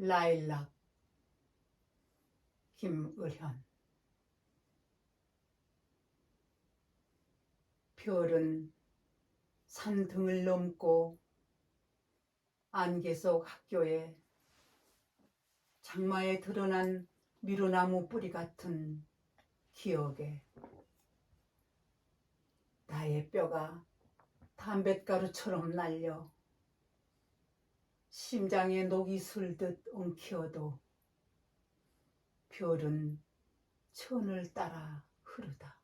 라일락 김의현. 별은 산등을 넘고 안개 속 학교에 장마에 드러난 미루나무 뿌리 같은 기억에 나의 뼈가 담뱃가루처럼 날려 심장에 녹이 슬듯 엉키어도 별은 천을 따라 흐르다.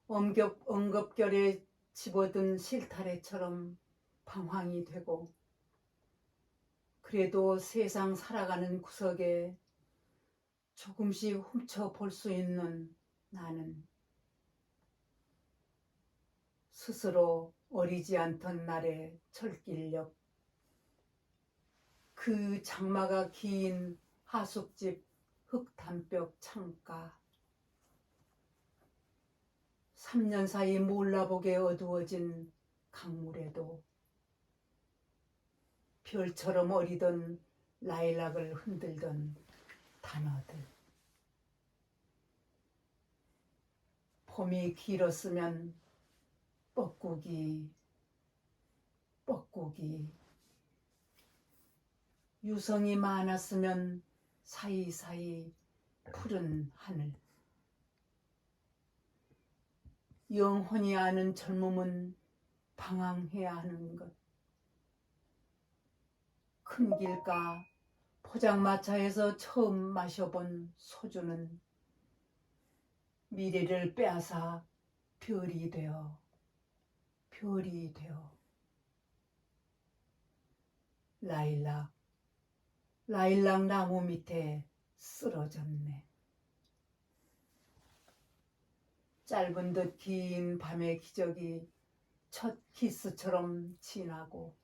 엉겁결에 집어든 실타래처럼 방황이 되고 그래도 세상 살아가는 구석에 조금씩 훔쳐볼 수 있는 나는 스스로 어리지 않던 날의 철길 옆 그 장마가 긴 하숙집 흙담벽 창가 3년 사이 몰라보게 어두워진 강물에도 별처럼 어리던 라일락을 흔들던 단어들. 봄이 길었으면 뻐꾸기 유성이 많았으면 사이사이 푸른 하늘. 영혼이 아는 젊음은 방황해야 하는 것. 큰 길가 포장마차에서 처음 마셔본 소주는 미래를 빼앗아 별이 되어 라일락 나무 밑에 쓰러졌네. 짧은 듯 긴 밤의 기적이 첫 키스처럼 지나고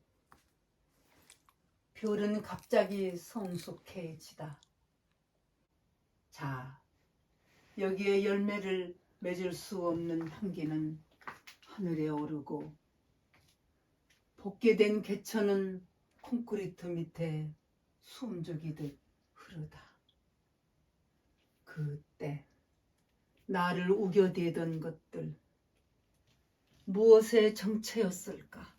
별은 갑자기 성숙해지다. 자, 여기에 열매를 맺을 수 없는 향기는 하늘에 오르고 볶게된 개천은 콘크리트 밑에 숨죽이듯 흐르다. 그때 나를 우겨대던 것들 무엇의 정체였을까?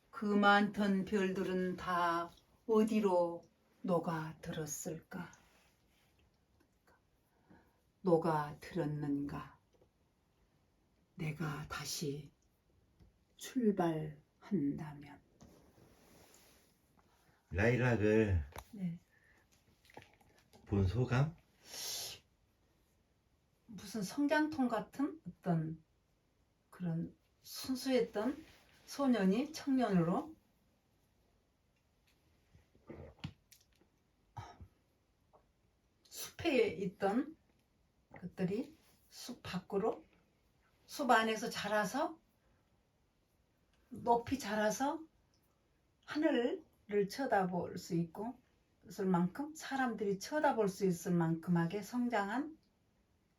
그 많던 별들은 다 어디로 녹아들었을까? 녹아들었는가? 내가 다시 출발한다면. 라일락을 네. 본 소감? 무슨 성장통 같은 어떤 그런 순수했던 소년이 청년으로 숲에 있던 것들이 숲 밖으로 숲 안에서 자라서 높이 자라서 하늘을 쳐다볼 수 있고 있을 만큼 사람들이 쳐다볼 수 있을 만큼하게 성장한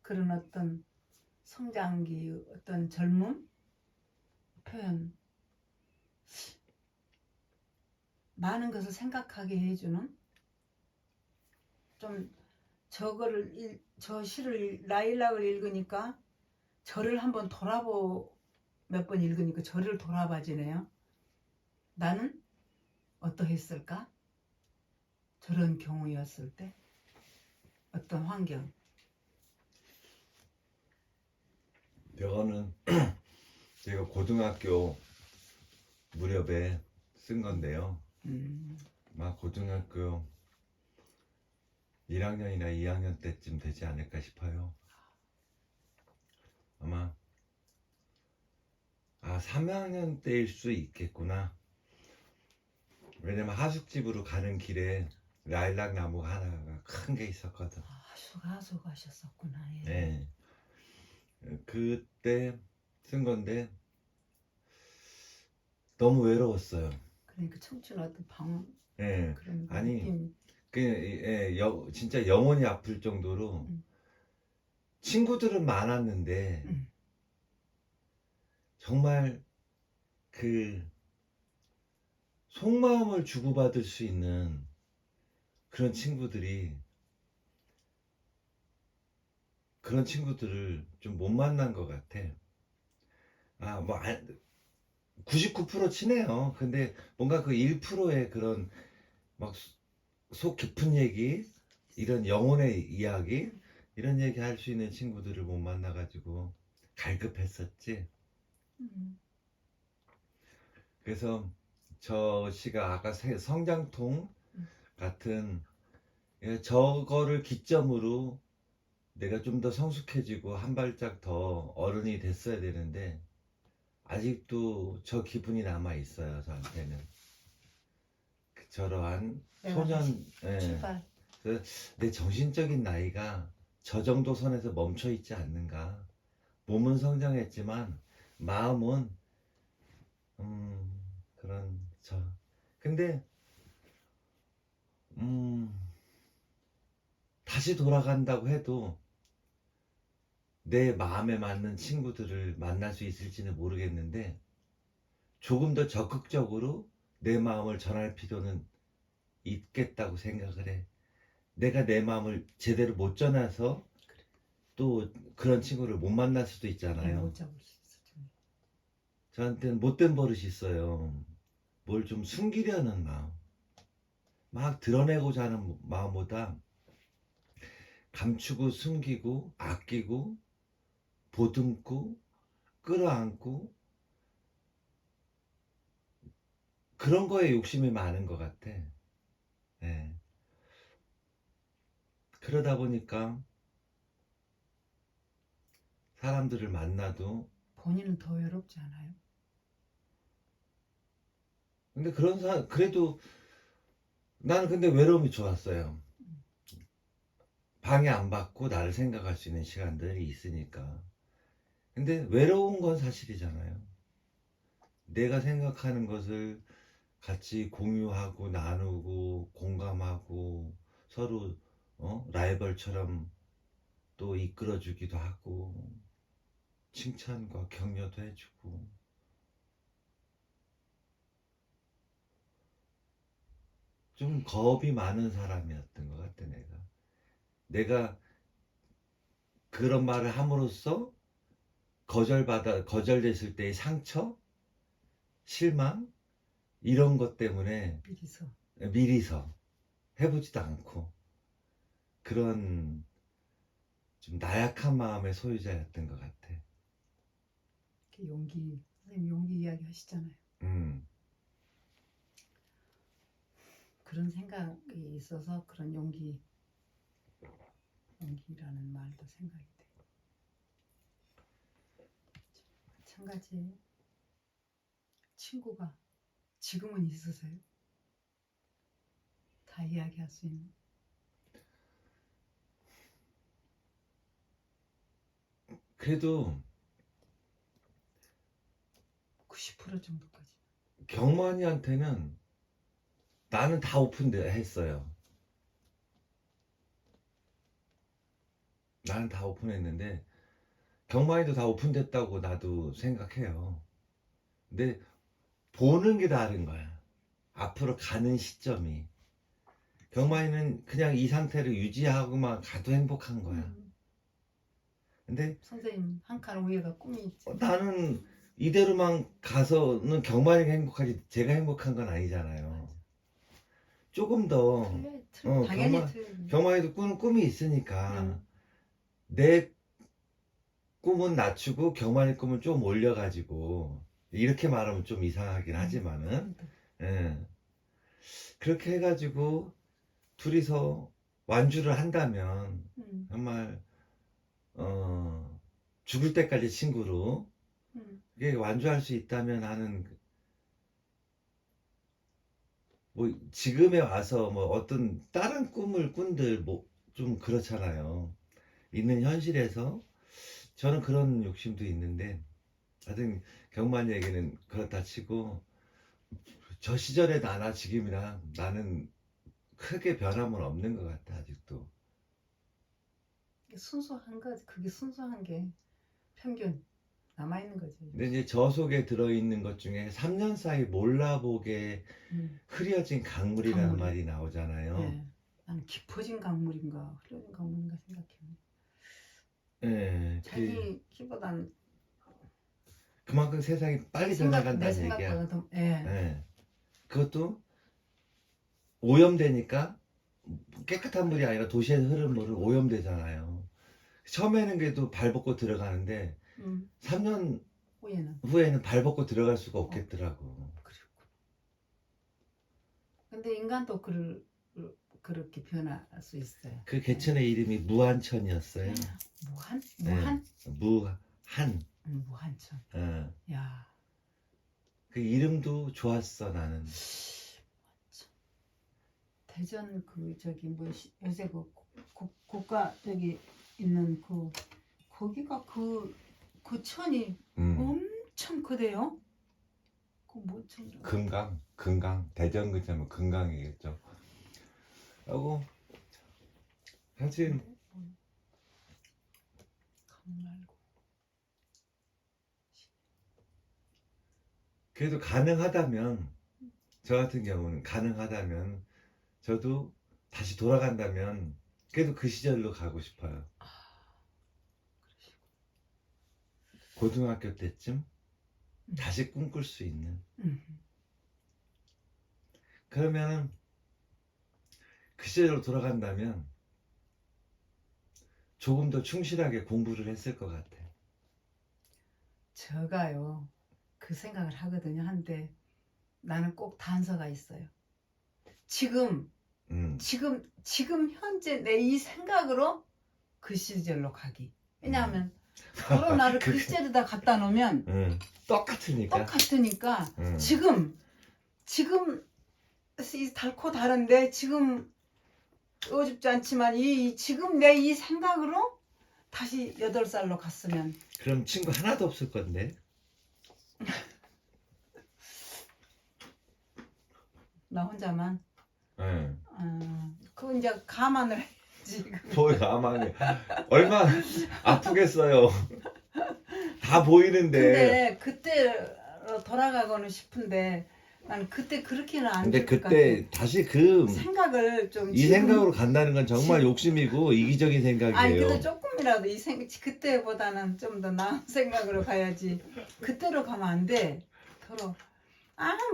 그런 어떤 성장기 어떤 젊음 표현 많은 것을 생각하게 해주는 좀 저 시를 라일락을 읽으니까 저를 한번 몇 번 읽으니까 저를 돌아봐지네요. 나는 어떠했을까? 저런 경우였을 때 어떤 환경. 이거는 제가 고등학교 무렵에 쓴 건데요. 막 고등학교 1학년이나 2학년 때쯤 되지 않을까 싶어요. 아마 3학년 때일 수 있겠구나. 왜냐면 하숙집으로 가는 길에 라일락 나무가 하나가 큰 게 있었거든. 하숙하셨었구나. 예. 네. 그때 쓴 건데 너무 외로웠어요. 그러니까 청춘 어떤 네. 그런 아니 느낌. 진짜 영혼이 아플 정도로 음. 친구들은 많았는데 정말 그 속마음을 주고받을 수 있는 그런 친구들을 좀 못 만난 것 같아. 아, 99% 친해요. 근데 뭔가 그 1%의 그런 막 속 깊은 얘기, 이런 영혼의 이야기, 이런 얘기 할 수 있는 친구들을 못 만나가지고 갈급했었지. 음. 그래서 저 씨가 아까 성장통 음. 같은 저거를 기점으로 내가 좀 더 성숙해지고 한 발짝 더 어른이 됐어야 되는데 아직도 저 기분이 남아 있어요. 저한테는 저러한 내가 소년, 예. 출발. 내 정신적인 나이가 저 정도 선에서 멈춰 있지 않는가. 몸은 성장했지만 마음은 그런 근데 다시 돌아간다고 해도 내 마음에 맞는 친구들을 만날 수 있을지는 모르겠는데 조금 더 적극적으로 내 마음을 전할 필요는 있겠다고 생각을 해. 내가 내 마음을 제대로 못 전해서 또 그런 친구를 못 만날 수도 있잖아요. 못 잡을 수 있어. 좀. 저한테는 못된 버릇이 있어요. 뭘 좀 숨기려는 마음. 막 드러내고자 하는 마음보다 감추고 숨기고 아끼고 보듬고 끌어안고 그런 거에 욕심이 많은 것 같아. 예. 그러다 보니까 사람들을 만나도 본인은 더 외롭지 않아요? 근데 그래도 나는 근데 외로움이 좋았어요. 방해 안 받고 나를 생각할 수 있는 시간들이 있으니까. 근데 외로운 건 사실이잖아요. 내가 생각하는 것을 같이 공유하고 나누고 공감하고 서로 라이벌처럼 또 이끌어주기도 하고 칭찬과 격려도 해주고 좀 겁이 많은 사람이었던 것 같아. 내가 그런 말을 함으로써 거절됐을 때의 상처, 실망 이런 것 때문에 미리서. 미리서 해보지도 않고 그런 좀 나약한 마음의 소유자였던 것 같아. 용기. 선생님 용기 이야기 하시잖아요. 음. 그런 생각이 있어서 그런 용기라는 말도 생각이 돼. 마찬가지 친구가 지금은 있으세요? 다 이야기할 수 있는. 그래도 90% 정도까지. 경만이한테는 나는 다 오픈했어요. 나는 다 오픈했는데 경만이도 다 오픈됐다고 나도 생각해요. 근데 보는 게 다른 거야. 앞으로 가는 시점이. 경만이는 그냥 이 상태를 유지하고만 가도 행복한 거야. 근데 선생님 한 칸 위에가 꿈이 있지. 나는 이대로만 가서는 경만이가 행복하지 제가 행복한 건 아니잖아요. 조금 더 당연히 틀려. 경만이도 꾸는 꿈이 있으니까 내 꿈은 낮추고 경만이 꿈은 좀 올려가지고 이렇게 말하면 좀 이상하긴 하지만은 예. 그렇게 해가지고 둘이서 완주를 한다면 정말 죽을 때까지 친구로 이게 완주할 수 있다면 하는 뭐 지금에 와서 뭐 어떤 다른 꿈을 꾼들 뭐 좀 그렇잖아요. 있는 현실에서 저는 그런 욕심도 있는데 하여튼 경만이에게는 그렇다 치고 저 시절의 나나 지금이랑 나는 크게 변함은 없는 것 같아 아직도. 순수한 거 그게 순수한 게 편견. 남아있는 거죠. 근데 이제 저 속에 들어있는 것 중에 3년 사이 몰라보게 음. 흐려진 강물이라는 강물이. 말이 나오잖아요. 예. 난 깊어진 강물인가 흐려진 강물인가 생각해요. 예, 자기 키보다는 그만큼 세상이 빨리 내 변해간다는 얘기야. 생각보다 더 예. 그것도 오염되니까 깨끗한 물이 아니라 도시에 흐르는 물은 오염되잖아요. 처음에는 그래도 발 벗고 들어가는데 3년 후에는 후에는 발 벗고 들어갈 수가 없겠더라고. 그리고 근데 인간도 그렇게 변할 수 있어요. 그 개천의 이름이 무한천이었어요. 무한? 네. 무한? 무한. 무한천. 어. 야. 그 이름도 좋았어 나는. 대전 그 저기 뭐 요새 그 국가 저기 있는 그 거기가 그 천이 엄청 크대요. 그 뭐 천이라고? 금강 대전 그자면 금강이겠죠. 하고 사실 강 말고. 그래도 가능하다면 저 같은 경우는 가능하다면 저도 다시 돌아간다면 그래도 그 시절로 가고 싶어요. 고등학교 때쯤 다시 꿈꿀 수 있는. 그러면은 그 시절로 돌아간다면 조금 더 충실하게 공부를 했을 것 같아. 제가요 그 생각을 하거든요. 한데 나는 꼭 단서가 있어요. 지금 현재 내 이 생각으로 그 시절로 가기. 왜냐하면 코로나를 그 시절에다 갖다 놓으면 똑같으니까. 지금 이 달코 다른데 지금 어줍지 않지만 지금 내 이 생각으로 다시 8살로 갔으면 그럼 친구 하나도 없을 건데. 나 혼자만 응. 그거 이제 감안을 해야지. 뭐야 가만히 얼마나 아프겠어요. 다 보이는데. 근데 그때로 돌아가고는 싶은데 나는 그때 그렇게는 안 근데 될 것 그때 같아. 다시 생각을 좀 이 생각으로 간다는 건 정말 욕심이고 이기적인 생각이에요. 아니 그래도 조금이라도 그때보다는 좀 더 나은 생각으로 가야지. 그때로 가면 안 돼. 서로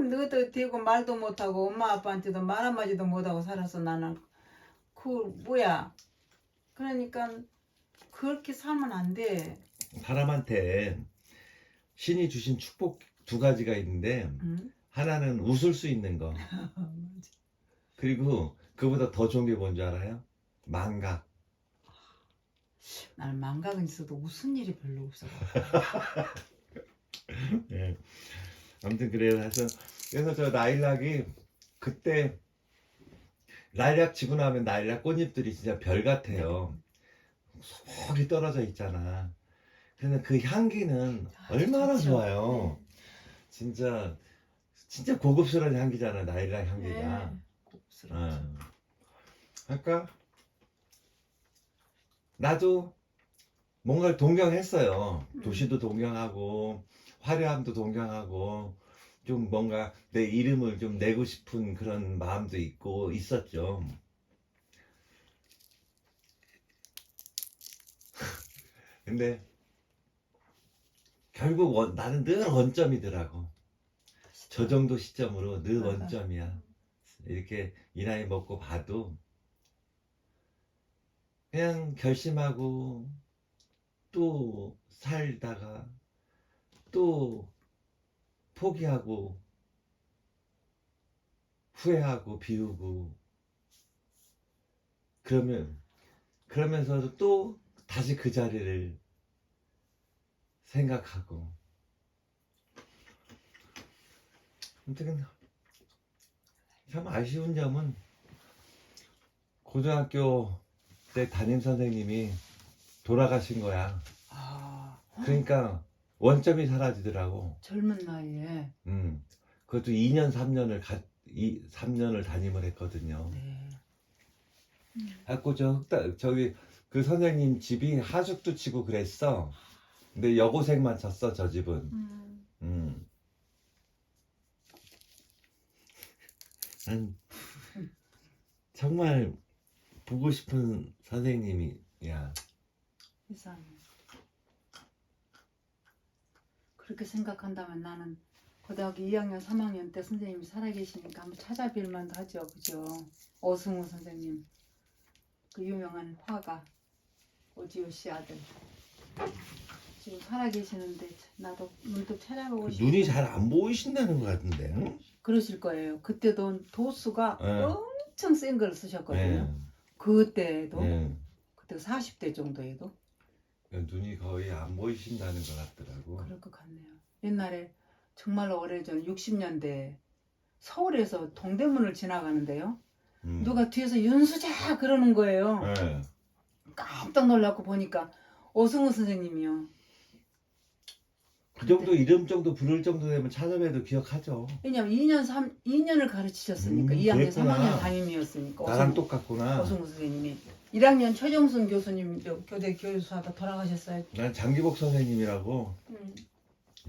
너도 되고 말도 못하고 엄마 아빠한테도 말 한마디도 못하고 살아서 나는 그 뭐야. 그러니까 그렇게 살면 안 돼. 사람한테 신이 주신 축복 2가지가 있는데 응? 하나는 웃을 수 있는 거. 그리고 그보다 더 좋은 게 뭔지 알아요? 망각. 나는 망각은 있어도 웃은 일이 별로 없어. 예. 아무튼 그래서 저 나일락이 그때 나일락 지고 나면 나일락 꽃잎들이 진짜 별 같아요. 소복이 떨어져 있잖아. 근데 그 향기는 얼마나 좋죠. 좋아요. 진짜 고급스러운 향기잖아 나일락 향기가. 네, 고급스러워. 그러니까 나도 뭔가를 동경했어요. 도시도 동경하고 화려함도 동경하고 좀 뭔가 내 이름을 좀 내고 싶은 그런 마음도 있고 있었죠. 근데 결국 나는 늘 원점이더라고. 저 정도 시점으로 늘 원점이야. 이렇게 이 나이 먹고 봐도 그냥 결심하고 또 살다가 또 포기하고 후회하고 비우고 그러면서도 또 다시 그 자리를 생각하고. 아무튼 참 아쉬운 점은 고등학교 때 담임 선생님이 돌아가신 거야. 그러니까 원점이 사라지더라고. 젊은 나이에. 그것도 2년 3년을 담임을 했거든요. 네. 갖고 저기 그 선생님 집이 하숙도 치고 그랬어. 근데 여고생만 쳤어 저 집은. 난 정말 보고 싶은 선생님이야. 세상에. 그렇게 생각한다면 나는 고등학교 2학년, 3학년 때 선생님이 살아계시니까 한번 찾아뵐 만도 하죠. 그죠? 어승우 선생님. 그 유명한 화가. 오지호 씨 아들. 지금 살아계시는데 나도 문득 찾아보고 싶어. 눈이 잘 안 보이신다는 것 같은데. 응? 그러실 거예요. 그때도 도수가 네. 엄청 센 걸 쓰셨거든요. 네. 그때도. 네. 그때 40대 정도에도. 눈이 거의 안 보이신다는 것 같더라고. 그럴 것 같네요. 옛날에 정말 오래전 60년대 서울에서 동대문을 지나가는데요. 누가 뒤에서 윤수자 그러는 거예요. 네. 깜짝 놀라고 보니까 오승우 선생님이요. 그 정도 이름 정도 부를 정도 되면 찾아뵈도 기억하죠. 왜냐면 2년을 가르치셨으니까 2학년, 그랬구나. 3학년 담임이었으니까. 나랑 똑같구나. 오승우 선생님이 1학년 최정순 교수님 교대 교수하다 돌아가셨어요. 난 장기복 선생님이라고 음.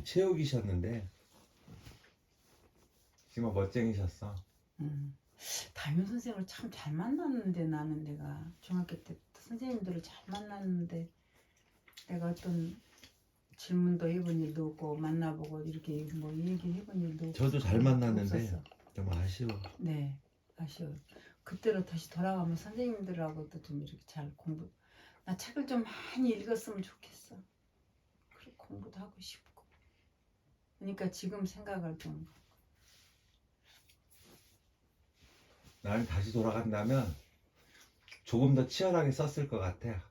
체육이셨는데 정말 멋쟁이셨어. 담임 선생님을 참 잘 만났는데 나는 내가 중학교 때 선생님들을 잘 만났는데 내가 어떤 질문도 해본 일도 없고 만나보고 이렇게 뭐 얘기해본 일도 없고. 저도 잘 만났는데 없었어. 좀 아쉬워. 네, 아쉬워. 그때로 다시 돌아가면 선생님들하고도 좀 이렇게 잘 공부. 나 책을 좀 많이 읽었으면 좋겠어. 그리고 공부도 하고 싶고. 그러니까 지금 생각을 좀. 나는 다시 돌아간다면 조금 더 치열하게 썼을 것 같아.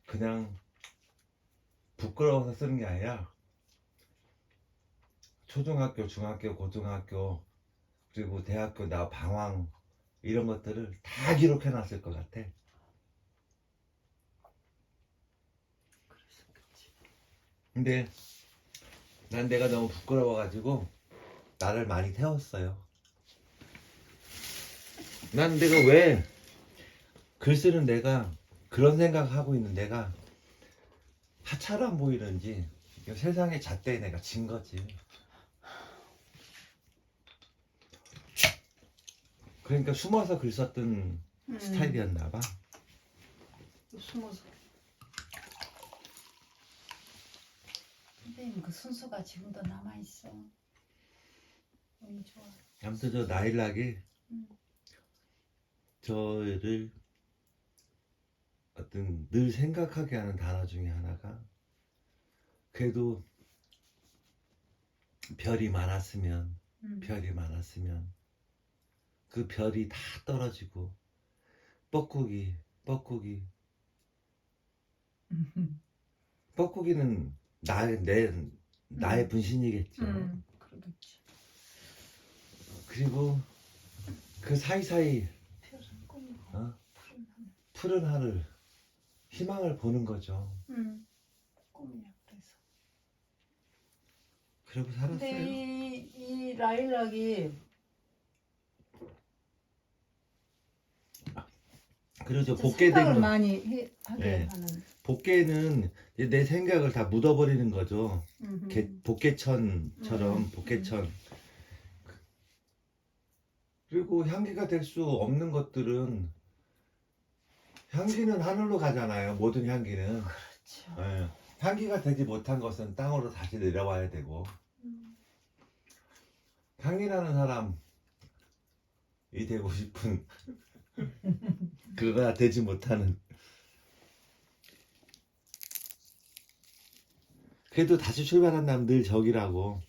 그냥 부끄러워서 쓰는 게 아니라 초등학교, 중학교, 고등학교 그리고 대학교 나 방황 이런 것들을 다 기록해 놨을 것 같아. 근데 난 내가 너무 부끄러워가지고 나를 많이 태웠어요. 난 내가 왜 글 쓰는 내가 그런 생각하고 있는 내가 하찮아 보이는지 세상의 잣대에 내가 진 거지. 그러니까 숨어서 글 썼던 스타일이었나 봐. 숨어서. 선생님 그 순수가 지금도 남아있어. 너무 좋아. 아무튼 저 나일락이 저를 어떤 늘 생각하게 하는 단어 중에 하나가 그래도 별이 많았으면 그 별이 다 떨어지고 뻐꾸기는 나의 분신이겠죠. 그러겠지. 그리고 그 사이사이 별은 꿈이고 푸른 하늘 희망을 보는 거죠. 꿈이야 그래서. 그러고 살았어요. 근데 이 라일락이 그러죠. 진짜 복게 생각을 되면 많이 하게 네. 하는. 복게는 이제 내 생각을 다 묻어버리는 거죠. 음흠. 복개천처럼 복개천. 그리고 향기가 될 수 없는 것들은 향기는 하늘로 가잖아요. 모든 향기는. 그렇죠. 예. 향기가 되지 못한 것은 땅으로 다시 내려와야 되고 향기나는 사람이 되고 싶은 그러나 되지 못하는. 그래도 다시 출발한다면 늘 저기라고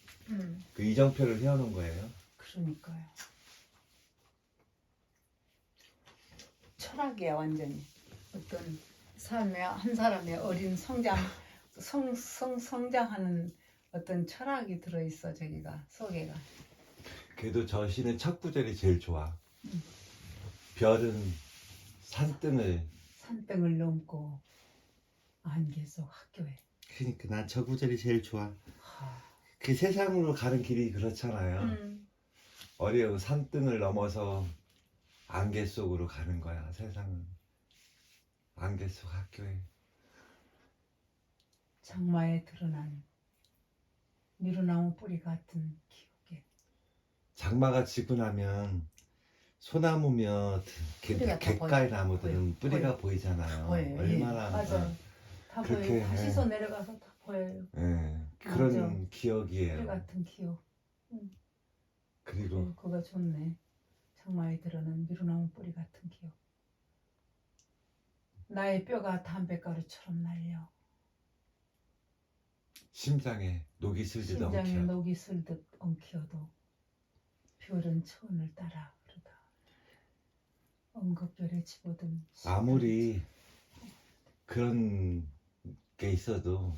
그 이정표를 세워놓은 거예요. 그러니까요. 철학이야 완전히. 어떤 삶의 한 사람의 어린 성장하는 어떤 철학이 들어있어 저기가 속에가. 그래도 저 시는 첫 구절이 제일 좋아. 별은 산등을 넘고 안개 속 학교에. 그러니까 난 저 구절이 제일 좋아. 하. 그 세상으로 가는 길이 그렇잖아요. 어려운 산등을 넘어서 안개 속으로 가는 거야. 세상은 안개 속 학교에. 장마에 드러난 미루나무 뿌리 같은 기억에 장마가 지고 나면 소나무며 뿌리가 다 갯가의 보여요. 나무들은 보여요. 뿌리가 보이잖아요. 보여요. 얼마나 맞아요. 다 그렇게, 보여요. 다시서 내려가서 다 보여요. 그런 맞아. 뿌리 기억이에요. 같은 기억. 그리고 그거 좋네. 장마에 드러난 미루나무 뿌리 같은 기억. 나의 뼈가 담뱃가루처럼 날려 심장에 녹이 슬듯 심장에 엉켜. 녹이 슬듯 엉키어도 별은 천을 따라 흐르다. 엉겁결에 집어든 아무리 그런 게 있어도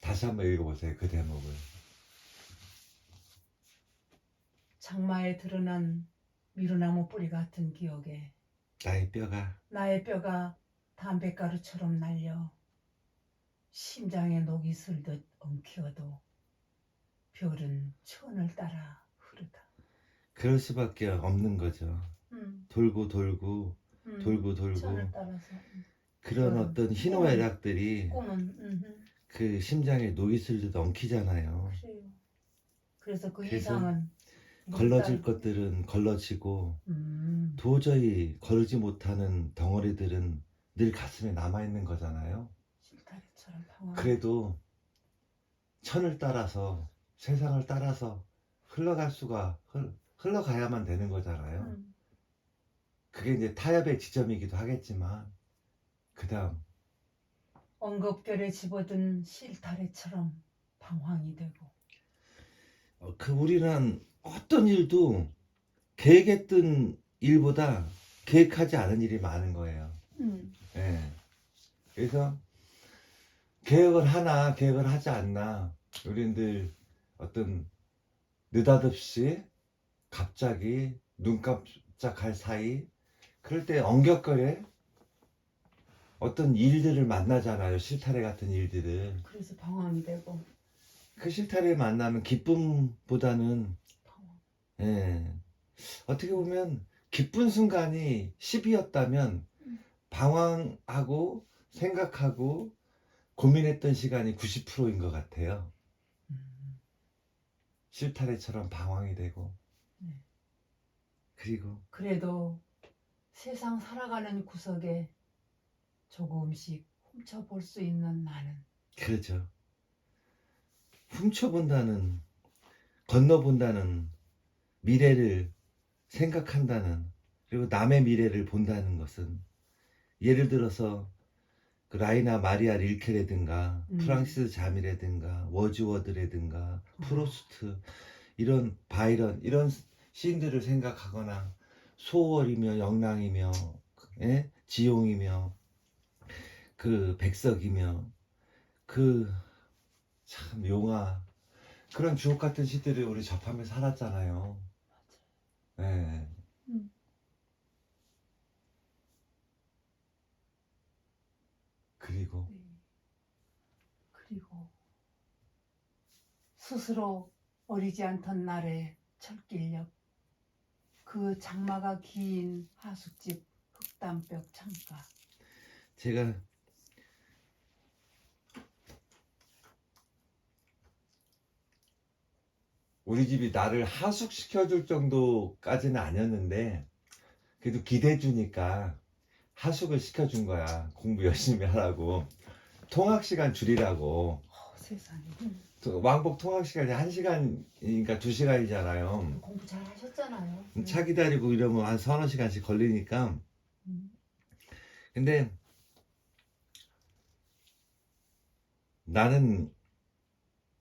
다시 한번 읽어보세요. 그 대목을. 장마에 드러난 미루나무 뿌리 같은 기억에 나의 뼈가 담뱃가루처럼 날려 심장에 녹이 슬듯 엉키어도 별은 천을 따라 흐르다. 그럴 수밖에 없는 거죠. 돌고 돌고 돌고 돌고 천을 따라서 그런 별은 어떤 희노애락들이 꿈은 그 심장에 녹이 슬듯 엉키잖아요. 그래요. 그래서 그 그래서 이상은 걸러질 것들은 걸러지고 도저히 거르지 못하는 덩어리들은 늘 가슴에 남아있는 거잖아요. 실타래처럼 방황. 그래도 천을 따라서 세상을 따라서 흘러가야만 되는 거잖아요. 그게 이제 타협의 지점이기도 하겠지만 그 다음 엉겁결에 집어든 실타래처럼 방황이 되고 우리는 어떤 일도 계획했던 일보다 계획하지 않은 일이 많은 거예요. 예. 그래서 계획을 하나 계획을 하지 않나 우리들 어떤 느닷없이 갑자기 눈 깜짝할 사이 그럴 때 엉겹결에 어떤 일들을 만나잖아요. 실타래 같은 일들을. 그래서 방황이 되고 그 실타래 만나면 기쁨보다는 방황. 어떻게 보면 기쁜 순간이 10이었다면 방황하고 생각하고 고민했던 시간이 90%인 것 같아요. 실타래처럼 방황이 되고 그리고 그래도 세상 살아가는 구석에 조금씩 훔쳐볼 수 있는 나는 그렇죠. 훔쳐본다는 건너본다는 미래를 생각한다는 그리고 남의 미래를 본다는 것은 예를 들어서 그 라이나 마리아 릴케라든가 프랑시스 잠이라든가 워즈워드라든가 프로스트 이런 바이런 이런 시인들을 생각하거나 소월이며 영랑이며 지용이며 그 백석이며 그 참 용화 그런 주옥 같은 시들을 우리 접하며 살았잖아요. 네. 그리고 스스로 어리지 않던 날의 철길역 그 장마가 긴 하숙집 흑담벽 창가 제가 우리 집이 나를 하숙시켜줄 정도까지는 아니었는데 그래도 기대주니까 하숙을 시켜준 거야. 공부 열심히 하라고. 통학시간 줄이라고. 세상에 왕복 통학시간이 1시간이니까 2시간이잖아요. 공부 잘 하셨잖아요. 차 기다리고 이러면 한 서너 시간씩 걸리니까. 근데 나는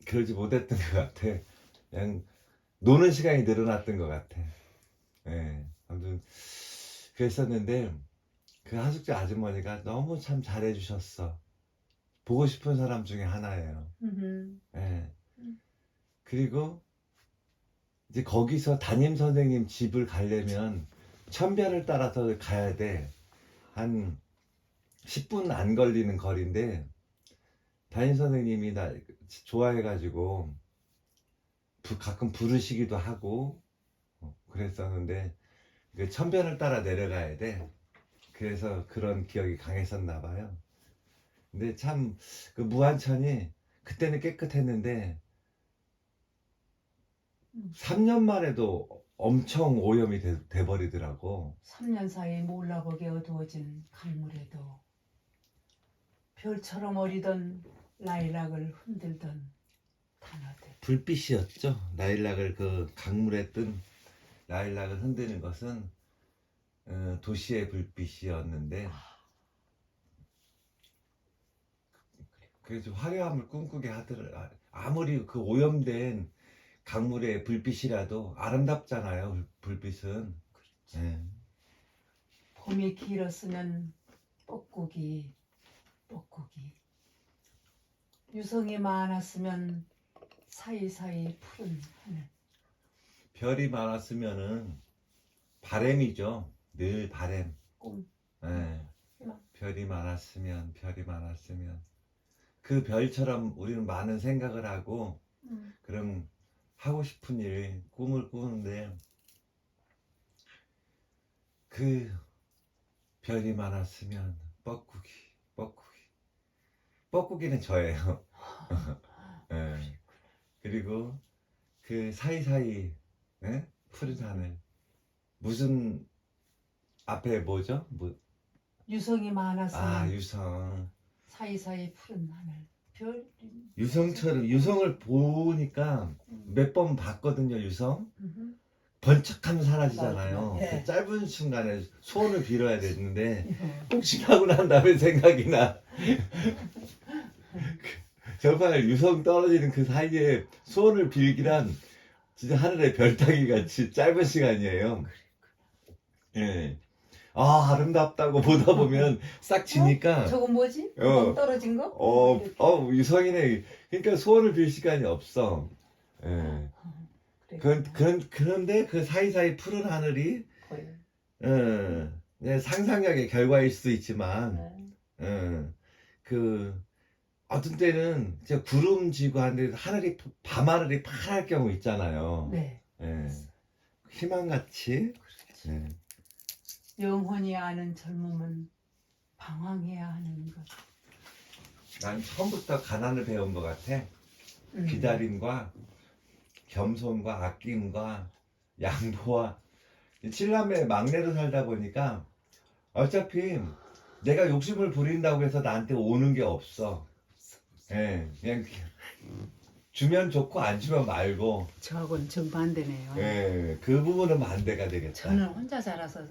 그러지 못했던 것 같아. 그냥 노는 시간이 늘어났던 것 같아. 아무튼 그랬었는데 그 하숙집 아주머니가 너무 참 잘해주셨어. 보고 싶은 사람 중에 하나예요. 그리고 이제 거기서 담임 선생님 집을 가려면 천변을 따라서 가야 돼. 한 10분 안 걸리는 거리인데 담임 선생님이 나 좋아해가지고 가끔 부르시기도 하고 그랬었는데 그 천변을 따라 내려가야 돼. 그래서 그런 기억이 강했었나 봐요. 근데 참 그 무한천이 그때는 깨끗했는데 3년 만에도 엄청 오염이 돼버리더라고. 3년 사이에 몰라보게 어두워진 강물에도 별처럼 어리던 라일락을 흔들던 단어들. 불빛이었죠. 라일락을 그 강물에 뜬 라일락을 흔드는 것은 도시의 불빛이었는데 그래서 화려함을 꿈꾸게 하더라. 아무리 그 오염된 강물의 불빛이라도 아름답잖아요. 불빛은. 예. 봄이 길었으면 뻐꾸기 유성이 많았으면 사이사이 푸른 하늘. 별이 많았으면은 바램이죠. 늘 바램. 꿈. 예. 별이 많았으면 그 별처럼 우리는 많은 생각을 하고 그런 하고 싶은 일, 꿈을 꾸는데 그 별이 많았으면 뻐꾸기는 저예요. 예. 그리고 그 사이사이 예? 푸른 하늘 무슨 앞에 뭐죠? 유성이 많았으면 유성. 사이사이 푸른 하늘. 별. 유성을 보니까 몇 번 봤거든요. 유성 음. 번쩍하면 사라지잖아요. 맞아요. 예. 그 짧은 순간에 소원을 빌어야 되는데 꼭 지나고 난 다음에 생각이 나. 정말 유성 떨어지는 그 사이에 소원을 빌기란 진짜 하늘의 별따기 같이 짧은 시간이에요. 예. 아름답다고 보다 보면 싹 지니까 저거 뭐지? 멍 떨어진 거? 유성이네. 그러니까 소원을 빌 시간이 없어. 예. 그런데 그 사이사이 푸른 하늘이 상상력의 결과일 수도 있지만 그 어떤 때는 진짜 구름 지고 하는데 밤하늘이 파랄 경우 있잖아요. 네. 예. 희망같이. 예. 영원히 아는 젊음은 방황해야 하는 것. 난 처음부터 가난을 배운 것 같아. 기다림과 겸손과 아낌과 양보와 칠남매 막내로 살다 보니까 어차피 내가 욕심을 부린다고 해서 나한테 오는 게 없어. 예, 그냥 주면 좋고 안 주면 말고. 저하고는 정반대네요. 예, 그 부분은 반대가 되겠다. 저는 혼자 자라서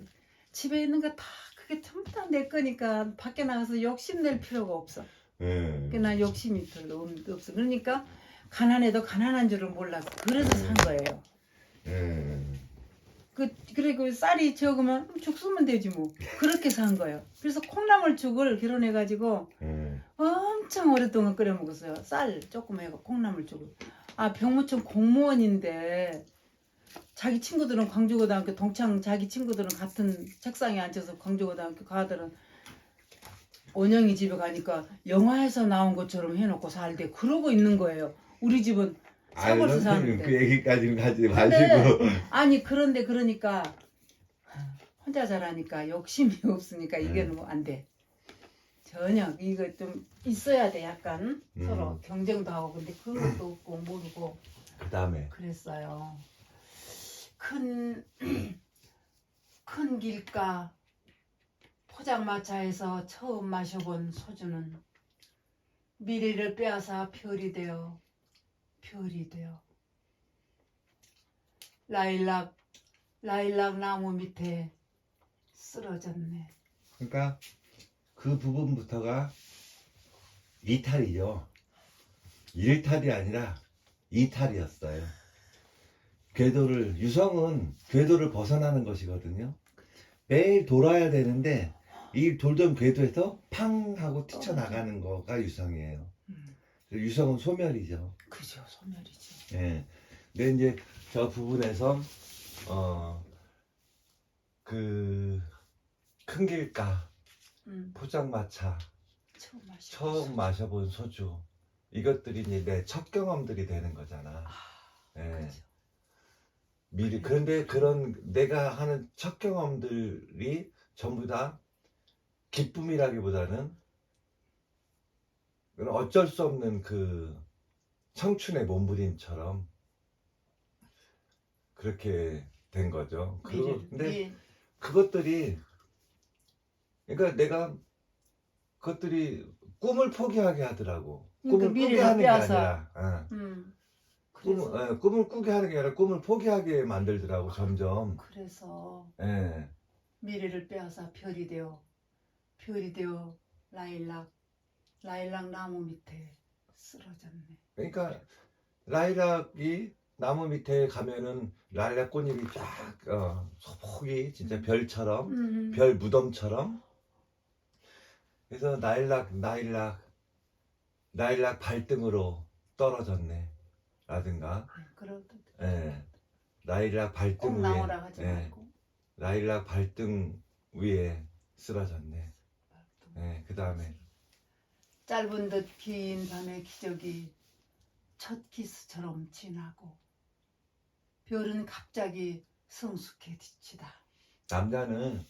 집에 있는 거 다 그게 전부 다 내 거니까 밖에 나가서 욕심낼 필요가 없어. 예. 난 욕심이 별로 없어. 그러니까 가난해도 가난한 줄은 몰랐어. 그래서 산 거예요. 그리고 쌀이 적으면 죽 쓰면 되지 뭐. 그렇게 산 거예요. 그래서 콩나물죽을 결혼해가지고 엄청 오랫동안 끓여 먹었어요. 쌀 조금 해고 콩나물죽을. 병무청 공무원인데 자기 친구들은 광주고등학교 동창 자기 친구들은 같은 책상에 앉아서 광주고등학교 가들은 원영이 집에 가니까 영화에서 나온 것처럼 해놓고 살대. 그러고 있는 거예요. 우리 집은 사골서 사는데. 그 얘기까지는 가지 근데, 마시고. 그런데 그러니까 혼자 자라니까 욕심이 없으니까 이게 안 돼. 전혀 이거 좀 있어야 돼. 약간 서로 경쟁도 하고. 근데 그런 것도 없고 모르고. 그 다음에 그랬어요. 큰 길가 포장마차에서 처음 마셔본 소주는 미래를 빼앗아 별이 되어 라일락 나무 밑에 쓰러졌네. 그러니까 그 부분부터가 이탈이죠. 일탈이 아니라 이탈이었어요. 유성은 궤도를 벗어나는 것이거든요. 매일 돌아야 되는데 이 돌던 궤도에서 팡 하고 뛰쳐나가는 거가 유성이에요. 유성은 소멸이죠. 그죠, 소멸이죠. 예. 근데 이제 저 부분에서 그 큰 길가 포장마차 처음 마셔본 소주 이것들이 이제 내 첫 경험들이 되는 거잖아. 예. 그런데 그런 내가 하는 첫 경험들이 전부 다 기쁨이라기보다는 그런 어쩔 수 없는 그 청춘의 몸부림처럼 그렇게 된 거죠. 근데 그것들이, 그러니까 내가 그것들이 꿈을 포기하게 하더라고. 그러니까 꿈을 꾸게 미래를 하는 게 빼앗아. 아니라, 그래서 꿈을 꾸게 하는 게 아니라 꿈을 포기하게 만들더라고, 점점. 그래서 예. 미래를 빼앗아 별이 되어 라일락 나무 밑에 쓰러졌네. 그러니까 라일락이 나무 밑에 가면은 라일락 꽃잎이 쫙 소복이 진짜 별처럼, 별 무덤처럼. 그래서 라일락 발등으로 떨어졌네 라든가, 그렇다. 예, 라일락 발등 꼭 위에, 나오라 하지 예, 말고. 라일락 발등 위에 쓰러졌네. 예, 그 다음에 짧은 듯 긴 밤의 기적이 첫 키스처럼 지나고 별은 갑자기 성숙해지다. 남자는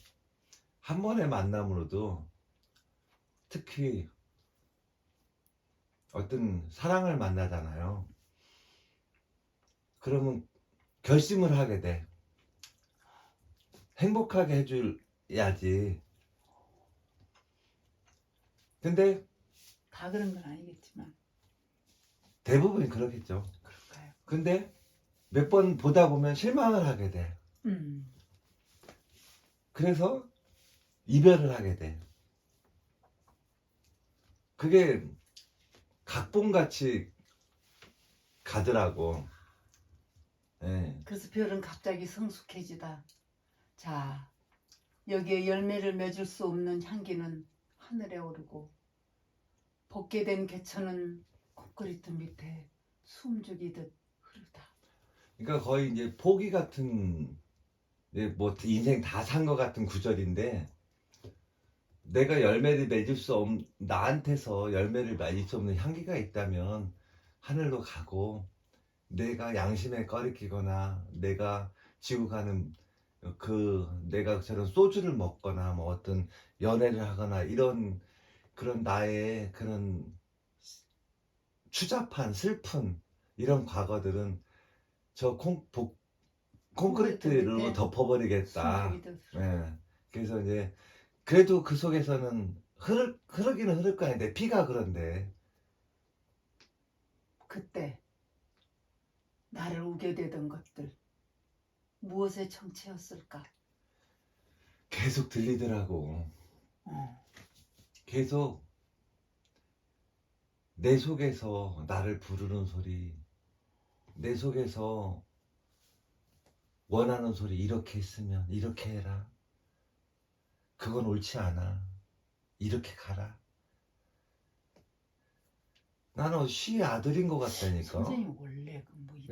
한 번의 만남으로도, 특히 어떤 사랑을 만나잖아요. 그러면 결심을 하게 돼. 행복하게 해줘야지. 근데 다 그런 건 아니겠지만 대부분 그렇겠죠. 그럴까요? 근데 몇 번 보다 보면 실망을 하게 돼. 그래서 이별을 하게 돼. 그게 각본같이 가더라고. 예. 그래서 별은 갑자기 성숙해지다. 자, 여기에 열매를 맺을 수 없는 향기는 하늘에 오르고 벗게 된 개천은 콘크리트 밑에 숨죽이듯 흐르다. 그러니까 거의 이제 포기 같은, 이제 뭐 인생 다 산 것 같은 구절인데, 내가 열매를 맺을 수 없는, 나한테서 열매를 맺을 수 없는 향기가 있다면 하늘로 가고, 내가 양심에 꺼리끼거나 내가 지고 가는 내가 저런 소주를 먹거나 뭐 어떤 연애를 하거나 이런 그런 나의 그런 추잡한 슬픈 이런 과거들은 저 콘크리트로 밑에 덮어버리겠다. 숨죽이듯 예. 그래서 이제 그래도 그 속에서는 흐르기는 흐를 거 아닌데 피가. 그런데 그때 나를 우겨대던 것들 무엇의 정체였을까? 계속 들리더라고. 계속 내 속에서 나를 부르는 소리, 내 속에서 원하는 소리, 이렇게 했으면 이렇게 해라, 그건 옳지 않아, 이렇게 가라. 나는 시의 아들인 것 같다니까. 선생님 원래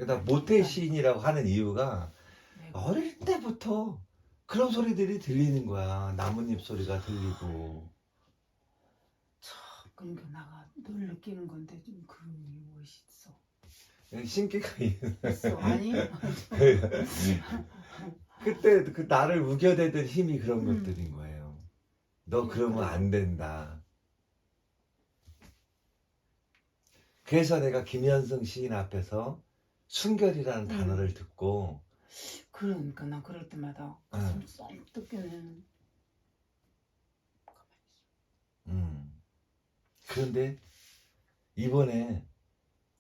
나 모태 시인이라고 하는 이유가 어릴 때부터 그런 소리들이 들리는 거야. 나뭇잎 소리가 들리고. 그러니까 나가 늘 느끼는 건데 좀 그런 멋있어. 신기가 있어. 아니? 그때 그 나를 우겨대던 힘이 그런 것들인 거예요. 너 그러면 안 된다. 그래서 내가 김현성 시인 앞에서 순결이라는 단어를 듣고, 그러니까 나 그럴 때마다 가슴이 쏙 뜯기네. 그런데 이번에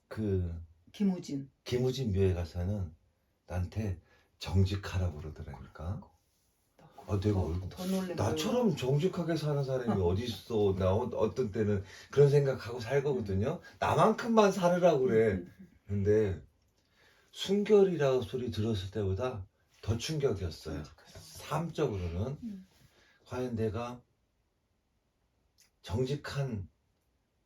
그 김우진 묘에 가서는 나한테 정직하라고 그러더라니까. 내가 더 놀래. 나처럼 정직하게 사는 사람이 어디 있어. 나 어떤 때는 그런 생각하고 살거든요. 나만큼만 살으라고 그래. 근데 순결이라고 소리 들었을 때보다 더 충격이었어요. 삶적으로는. 과연 내가 정직한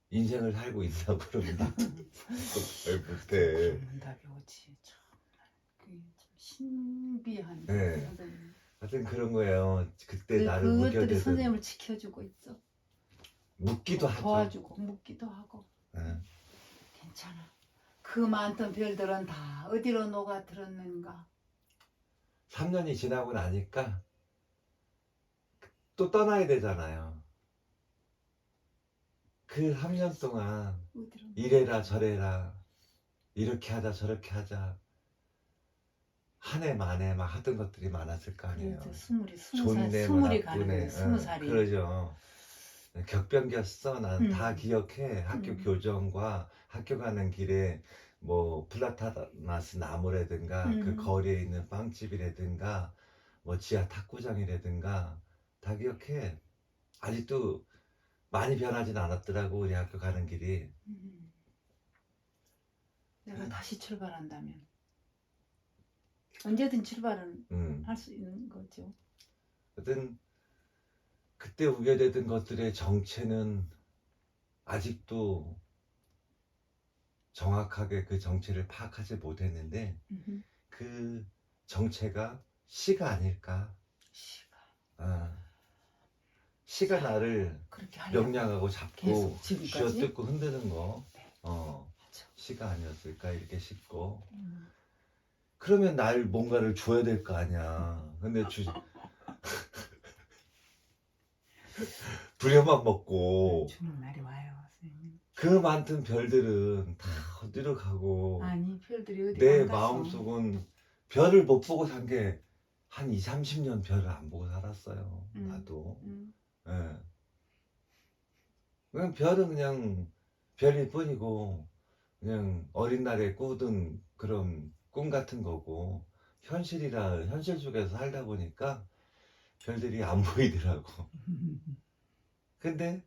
인생을 살고 있나 그러면 나도 잘 못해. 답이 오지. 참 신비한. 네. 선생님. 하여튼 그런 거예요. 그때 나를 그것들이 묵여대던. 선생님을 지켜주고 있어. 묻기도 하죠. 도와주고 묻기도 하고. 네. 괜찮아. 그 많던 별들은 다 어디로 녹아들었는가. 3년이 지나고 나니까 또 떠나야 되잖아요. 그 3년 동안 어디로? 이래라 저래라 이렇게 하자 저렇게 하자 한 해 만에 막 하던 것들이 많았을 거 아니에요. 그래도 스물이 좋네 뭐 가는 나쁘네. 거예요. 20살이. 그러죠. 격변기였어. 난 다 음. 기억해. 학교 교정과 학교 가는 길에 뭐 플라타나스 나무라든가 그 거리에 있는 빵집이라든가 뭐 지하 탁구장이라든가 다 기억해. 아직도 많이 변하진 않았더라고 우리 학교 가는 길이. 내가 다시 출발한다면 언제든 출발은 할 수 있는 거죠. 하여튼 그때 우겨대던 것들의 정체는 아직도 정확하게 그 정체를 파악하지 못했는데 그 정체가 시가 아닐까. 시가 나를 그렇게 하려고 명량하고 잡고 계속 지금까지? 쥐어뜯고 흔드는 거. 네. 맞아. 시가 아니었을까 이렇게 싶고. 그러면 날 뭔가를 줘야 될 거 아니야. 근데 부려만 먹고 주는 날이 와요, 선생님. 그 많던 별들은 다 어디로 가고 아니 별들이 어디 내 안 갔어. 마음속은 별을 못 보고 산 게 한 2, 30년 별을 안 보고 살았어요. 나도. 예. 그냥 별은 그냥 별일 뿐이고 그냥 어린 날에 꾸던 그런 꿈 같은 거고 현실이라 현실 속에서 살다 보니까 별들이 안 보이더라고. 근데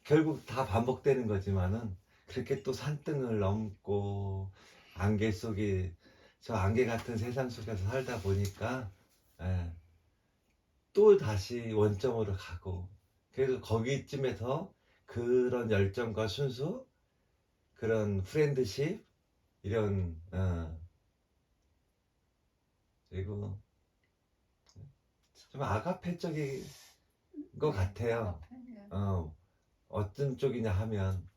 결국 다 반복되는 거지만은 그렇게 또 산등을 넘고 안개 속에 저 안개 같은 세상 속에서 살다 보니까 또 다시 원점으로 가고 그래서 거기쯤에서 그런 열정과 순수 그런 프렌드십 이런 그리고 좀 아가페적인 것 같아요. 어떤 쪽이냐 하면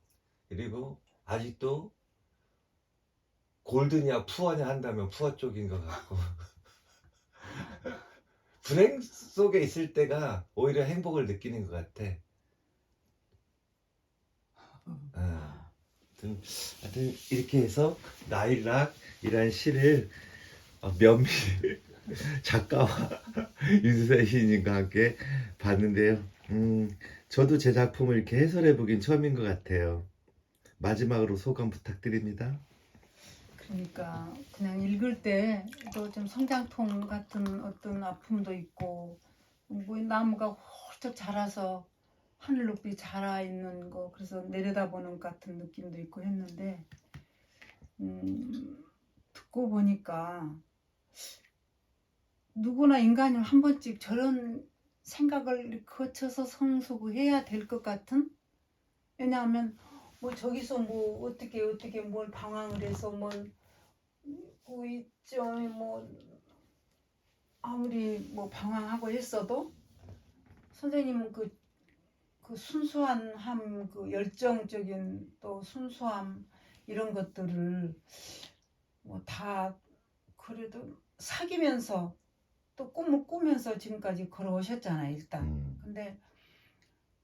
그리고 아직도 골드냐 푸어냐 한다면 푸어 쪽인 것 같고 불행 속에 있을 때가 오히려 행복을 느끼는 것 같아. 하여튼 이렇게 해서 나일락이라는 시를 면미 작가와 윤수세 시인님과 함께 봤는데요. 저도 제 작품을 이렇게 해설해 보긴 처음인 것 같아요. 마지막으로 소감 부탁드립니다. 그러니까 그냥 읽을 때도 좀 성장통 같은 어떤 아픔도 있고 뭐 나무가 홀쭉 자라서 하늘 높이 자라 있는 거 그래서 내려다보는 같은 느낌도 있고 했는데 듣고 보니까 누구나 인간이 한 번씩 저런 생각을 거쳐서 성숙해야 될 것 같은. 왜냐하면 뭐 저기서 뭐 어떻게 뭘 방황을 해서 뭘 있죠. 뭐 아무리 뭐 방황하고 했어도 선생님은 그 순수한 함, 그 열정적인 또 순수함 이런 것들을 뭐 다 그래도 사귀면서 또 꿈을 꾸면서 지금까지 걸어오셨잖아요, 일단. 근데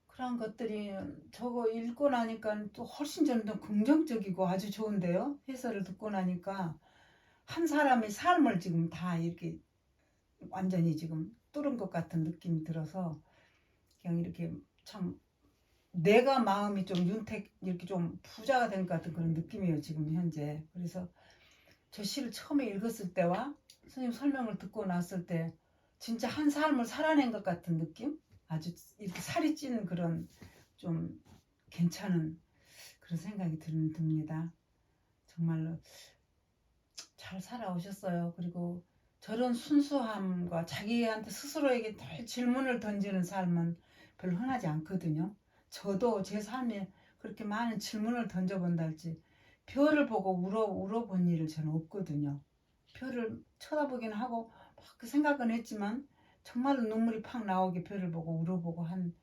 그런 것들이 저거 읽고 나니까 또 훨씬 좀 더 긍정적이고 아주 좋은데요. 해설을 듣고 나니까 한 사람의 삶을 지금 다 이렇게 완전히 지금 뚫은 것 같은 느낌이 들어서 그냥 이렇게 참 내가 마음이 좀 이렇게 좀 부자가 된 것 같은 그런 느낌이에요, 지금 현재. 그래서 저 시를 처음에 읽었을 때와 선생님 설명을 듣고 났을 때 진짜 한 삶을 살아낸 것 같은 느낌? 아주 이렇게 살이 찌는 그런 좀 괜찮은 그런 생각이 듭니다. 정말로 잘 살아오셨어요. 그리고 저런 순수함과 자기한테 스스로에게 늘 질문을 던지는 삶은 별로 흔하지 않거든요. 저도 제 삶에 그렇게 많은 질문을 던져본다 할지 별을 보고 울어본 일은 저는 없거든요. 별을 쳐다보긴 하고 막 그 생각은 했지만 정말로 눈물이 팍 나오게 별을 보고 울어보고 한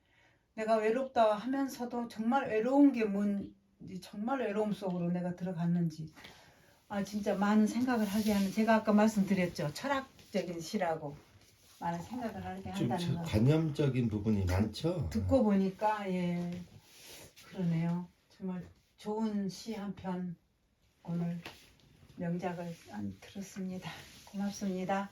내가 외롭다 하면서도 정말 외로운 게 뭔지 정말 외로움 속으로 내가 들어갔는지 진짜 많은 생각을 하게 하는 제가 아까 말씀드렸죠. 철학적인 시라고 많은 생각을 하게 좀 한다는 거 관념적인 부분이 많죠. 듣고 보니까 그러네요. 정말 좋은 시 한 편 오늘 명작을 들었습니다. 고맙습니다.